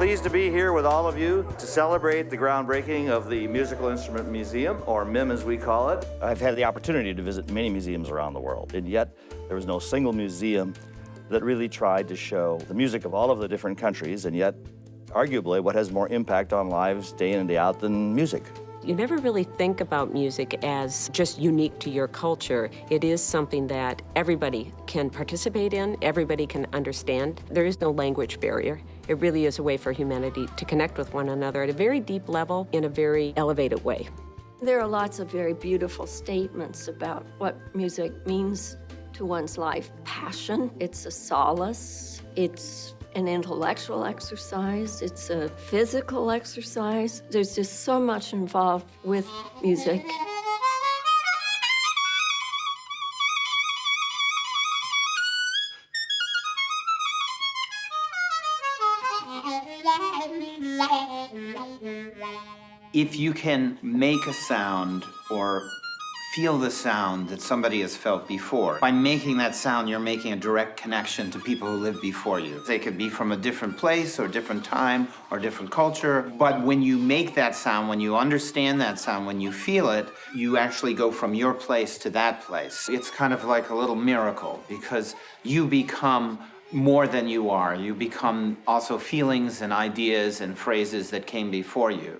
Pleased to be here with all of you to celebrate the groundbreaking of the Musical Instrument Museum, or MIM as we call it. I've had the opportunity to visit many museums around the world, and yet there was no single museum that really tried to show the music of all of the different countries, and yet arguably what has more impact on lives day in and day out than music. You never really think about music as just unique to your culture. It is something that everybody can participate in, everybody can understand. There is no language barrier. It really is a way for humanity to connect with one another at a very deep level in a very elevated way. There are lots of very beautiful statements about what music means to one's life. Passion, it's a solace, it's an intellectual exercise, it's a physical exercise. There's just so much involved with music. If you can make a sound or feel the sound that somebody has felt before, by making that sound, you're making a direct connection to people who lived before you. They could be from a different place or different time or different culture, but when you make that sound, when you understand that sound, when you feel it, you actually go from your place to that place. It's kind of like a little miracle because you become more than you are. You become also feelings and ideas and phrases that came before you.